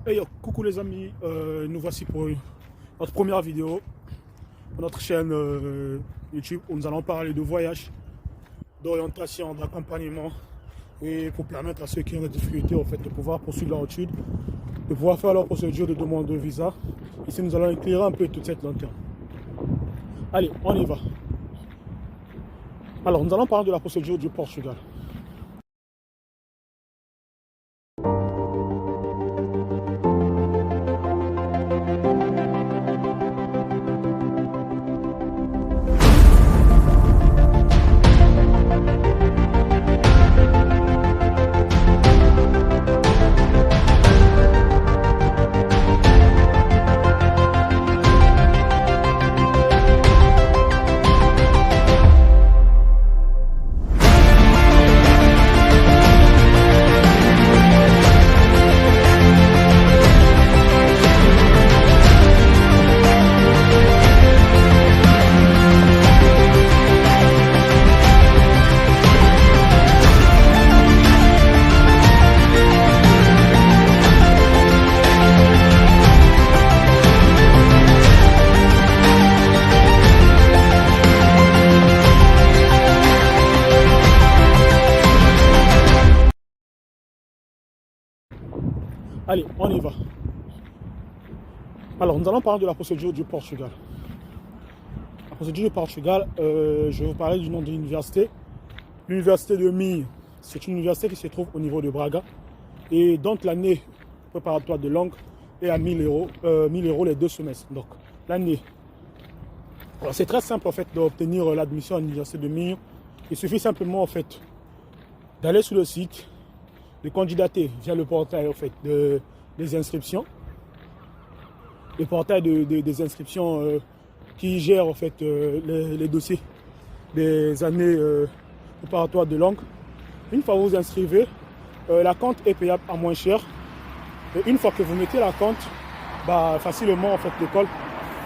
Hey yo, coucou les amis, nous voici pour notre première vidéo pour notre chaîne YouTube où nous allons parler de voyage, d'orientation, d'accompagnement et pour permettre à ceux qui ont des difficultés en fait, de pouvoir poursuivre leur étude, de pouvoir faire leur procédure de demande de visa. Ici nous allons éclairer un peu toute cette lanterne. Allez, on y va. Alors nous allons parler de la procédure du Portugal. Allez, on y va. Alors, nous allons parler de la procédure du Portugal. La procédure du Portugal, je vais vous parler du nom de l'université. L'université de Minho, c'est une université qui se trouve au niveau de Braga. Et donc, l'année préparatoire de langue est à 1000 euros, 1000 euros les 2 semestres. Donc, l'année. C'est très simple, en fait, d'obtenir l'admission à l'université de Minho. Il suffit simplement, en fait, d'aller sur le site, de candidater via le portail en fait, des inscriptions. Le portail des inscriptions qui gère en fait, les dossiers des années préparatoires de langue. Une fois que vous vous inscrivez, la compte est payable à moins cher. Et une fois que vous mettez la compte, facilement en fait, l'école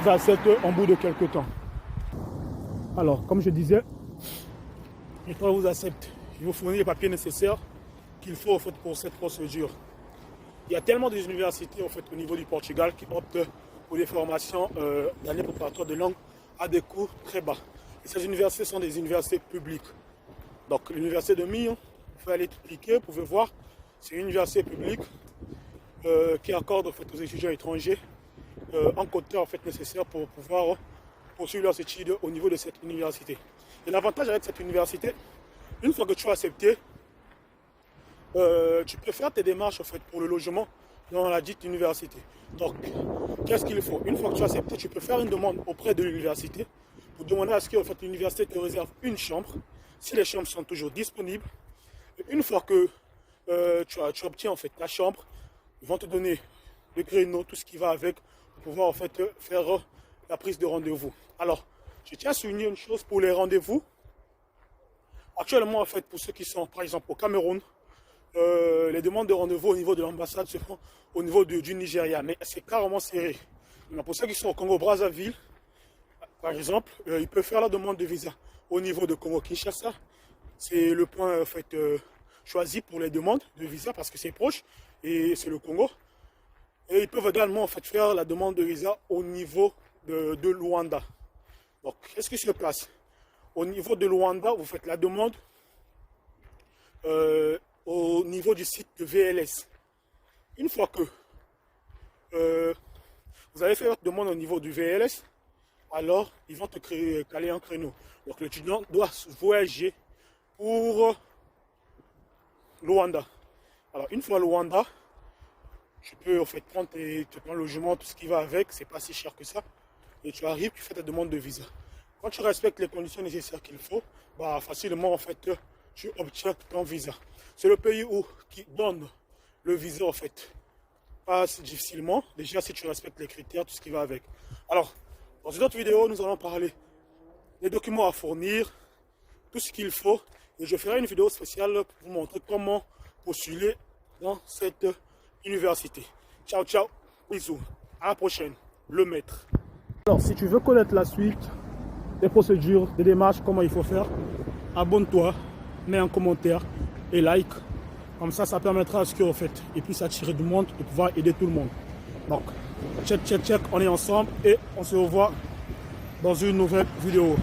vous accepte en bout de quelques temps. Alors, comme je disais, l'école vous accepte. Il vous fournit les papiers nécessaires qu'il faut en fait, pour cette procédure. Il y a tellement d'universités en fait, au niveau du Portugal qui optent pour des formations d'année préparatoire de langue à des coûts très bas. Et ces universités sont des universités publiques. Donc l'université de Minho, vous pouvez aller cliquer, vous pouvez voir, c'est une université publique qui accorde en fait, aux étudiants étrangers un quota en fait, nécessaire pour pouvoir poursuivre leurs études au niveau de cette université. Et l'avantage avec cette université, une fois que tu as accepté, tu peux faire tes démarches en fait, pour le logement dans la dite université. Donc, qu'est-ce qu'il faut? Une fois que tu as accepté, tu peux faire une demande auprès de l'université pour demander à ce que en fait, l'université te réserve une chambre, si les chambres sont toujours disponibles. Et une fois que tu obtiens en fait, ta chambre, ils vont te donner le créneau, tout ce qui va avec, pour pouvoir en fait, faire la prise de rendez-vous. Alors, je tiens à souligner une chose pour les rendez-vous. Actuellement, en fait, pour ceux qui sont par exemple au Cameroun, les demandes de rendez-vous au niveau de l'ambassade se font au niveau du Nigeria, mais c'est carrément serré. Mais pour ceux qui sont au Congo-Brazzaville, par exemple, ils peuvent faire la demande de visa au niveau de Congo-Kinshasa. C'est le point en fait, choisi pour les demandes de visa parce que c'est proche et c'est le Congo. Et ils peuvent également en fait, faire la demande de visa au niveau de Luanda. Donc, qu'est-ce qui se passe? Au niveau de Luanda, vous faites la demande au niveau du site de VLS. Une fois que vous avez fait votre demande au niveau du VLS, alors ils vont te caler un créneau. Donc l'étudiant doit voyager pour Luanda. Alors une fois à Luanda, tu peux en fait prendre ton logement, tout ce qui va avec, c'est pas si cher que ça. Et tu arrives, tu fais ta demande de visa. Quand tu respectes les conditions nécessaires qu'il faut, facilement en fait, tu obtiens ton visa. C'est le pays qui donne le visa en fait, pas assez difficilement, déjà si tu respectes les critères, tout ce qui va avec. Alors, dans une autre vidéo, nous allons parler des documents à fournir, tout ce qu'il faut, et je ferai une vidéo spéciale pour vous montrer comment postuler dans cette université. Ciao, ciao, bisous, à la prochaine, le maître. Alors, si tu veux connaître la suite, des procédures, des démarches, comment il faut faire, abonne-toi, mets un commentaire et like Comme ça permettra à ce qu'en fait, il puisse attirer du monde et pouvoir aider tout le monde. Donc, check, on est ensemble et on se revoit dans une nouvelle vidéo.